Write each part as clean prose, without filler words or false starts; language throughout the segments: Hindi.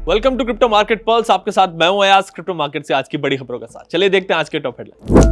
Welcome to crypto market pulse. आपके साथ मैं हूं अयाज, क्रिप्टो मार्केट से आज की बड़ी खबरों के साथ। चलिए देखते हैं आज के टॉप हेडलाइंस।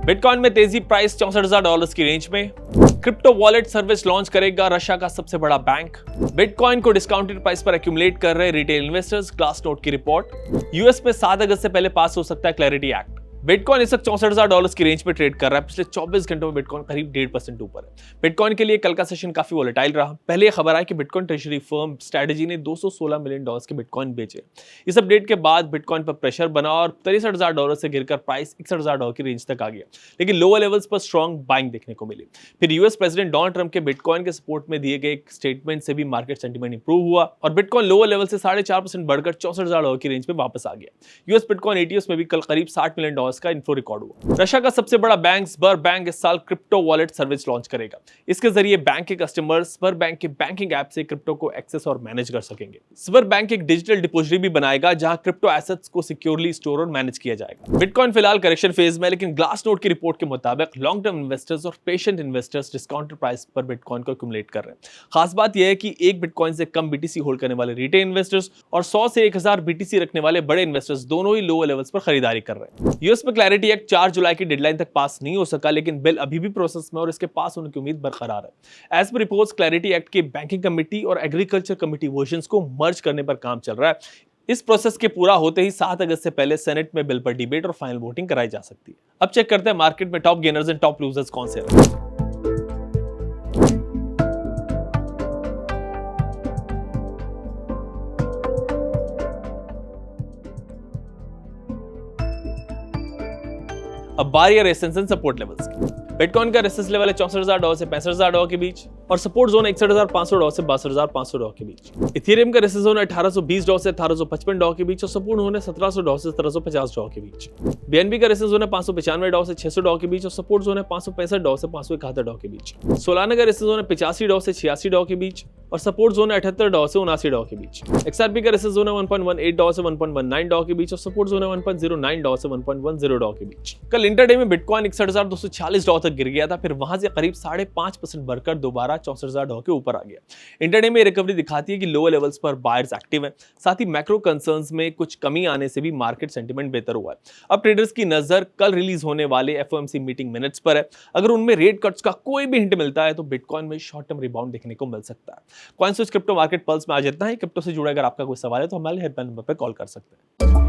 बिटकॉइन में तेजी, प्राइस $64,000 की रेंज में। क्रिप्टो वॉलेट सर्विस लॉन्च करेगा रशिया का सबसे बड़ा बैंक। बिटकॉइन को डिस्काउंटेड प्राइस पर एक्यूमुलेट कर रहे रिटेल इन्वेस्टर्स, ग्लासनोड की रिपोर्ट। यूएस में 7 अगस्त से पहले पास हो सकता है क्लैरिटी एक्ट। बिटकॉइन इस वक्त $64,000 की रेंज पे ट्रेड कर रहा है। पिछले 24 घंटों में बिटकॉइन करीब 1.5% ऊपर है। बिटकॉइन के लिए कल का सेशन काफी वोलेटाइल रहा। पहले यह खबर आई कि बिटकॉइन ट्रेजरी फर्म स्ट्रेटजी ने $216 मिलियन के बिटकॉइन बेचे। इस अपडेट के बाद बिटकॉइन पर प्रेशर बना और $63,000 से गिरकर प्राइस $61,000 की रेंज तक आ गया, लेकिन लोअर लेवल्स पर स्ट्रॉन्ग बाइंग देखने को मिली। फिर यूएस प्रेसिडेंट डोनाल्ड ट्रंप के बिटकॉइन के सपोर्ट में दिए गए एक स्टेटमेंट से भी मार्केट सेंटीमेंट इंप्रूव हुआ और बिटकॉइन लोअर लेवल से 4.5% बढ़कर $64,000 की रेंज में वापस आ गया। यूएस बिटकॉइन एटीएस में भी कल करीब $60 मिलियन का इन्फ्लो रिकॉर्ड हुआ। रशिया का सबसे बड़ा बैंक स्बरबैंक इस साल क्रिप्टो वॉलेट सर्विस लॉन्च करेगा। इसके जरिए बैंक के कस्टमर्स स्बरबैंक के बैंकिंग ऐप से क्रिप्टो को एक्सेस और मैनेज कर सकेंगे। स्बरबैंक एक डिजिटल डिपॉजिटरी भी बनाएगा जहां क्रिप्टो एसेट्स को सिक्योरली स्टोर और मैनेज किया जाएगा। बिटकॉइन फिलहाल करेक्शन फेज में, लेकिन ग्लासनोड की रिपोर्ट के मुताबिक लॉन्ग टर्म इन्वेस्टर्स और पेशेंट इन्वेस्टर्स डिस्काउंटेड प्राइस पर बिटकॉइन को एक्यूमुलेट कर रहे हैं। खास बात यह है कि एक बिटकॉइन से कम बीटीसी होल्ड करने वाले रिटेल इन्वेस्टर्स और 100 से 1000 बीटीसी रखने वाले बड़े इन्वेस्टर्स दोनों ही लोअर लेवल्स पर खरीदारी कर रहे हैं। यूएस में क्लैरिटी एक्ट 4 जुलाई की डेडलाइन तक पास नहीं हो सका, लेकिन बिल अभी भी प्रोसेस में और इसके पास होने की उम्मीद बरकरार है। As per reports, clarity act के बैंकिंग कमेटी और एग्रीकल्चर कमेटी वर्जन्स को मर्ज करने पर काम चल रहा है। इस प्रोसेस के पूरा होते ही 7 अगस्त से पहले सेनेट में बिल पर डिबेट और फाइनल वोटिंग कराई जा सकती है। अब चेक करते हैं मार्केट में top gainers and top losers कौन से हैं। अब बारी है रेजिस्टेंस एंड सपोर्ट लेवल्स की। बिटकॉइन का रेजिस्टेंस लेवल है $64,000 से $65,000 के बीच और सपोर्ट जोन $61,500 से $62,500 के बीच। इथेरियम का रेजिस्टेंस जोन है $1,820 से $1,855 के बीच और सपोर्ट जोन है $1,700 से $1,750 के बीच। बीएनबी का रेजिस्टेंस जोन है $595 से $600 के बीच और सपोर्ट जोन है $565 से $571 के बीच। सोलाना का रेजिस्टेंस जोन है $85 से $86 के बीच और सपोर्ट जोन है $78 से $79 के बीच। एक्सआरपी का रेजिस्टेंस जोन है $1.18 से $1.19 के बीच और सपोर्ट जोन है $1.09 से $1.10 के बीच। कल इंटरडे में बिटकॉइन $61,246 तक गिर गया था, फिर वहां से करीब 5.5% बढ़कर दोबारा $64,000 के ऊपर आ गया। इंटरडे में रिकवरी दिखाती है कि लोअर लेवल्स पर बायर्स एक्टिव हैं। साथ ही मैक्रो कंसर्न्स में कुछ कमी आने से भी मार्केट सेंटीमेंट बेहतर हुआ है। अब ट्रेडर्स की नजर कल रिलीज होने वाले एफओएमसी मीटिंग मिनट्स पर है। अगर उनमें रेट कट्स का कोई भी हिंट मिलता है तो बिटकॉइन में शॉर्ट टर्म रिबाउंड देखने को मिल सकता है। Coin switch crypto market pulse में आज इतना ही। क्रिप्टो से जुड़ा अगर आपका कोई सवाल है तो हमारे हेल्पलाइन नंबर पर कॉल कर सकते हैं।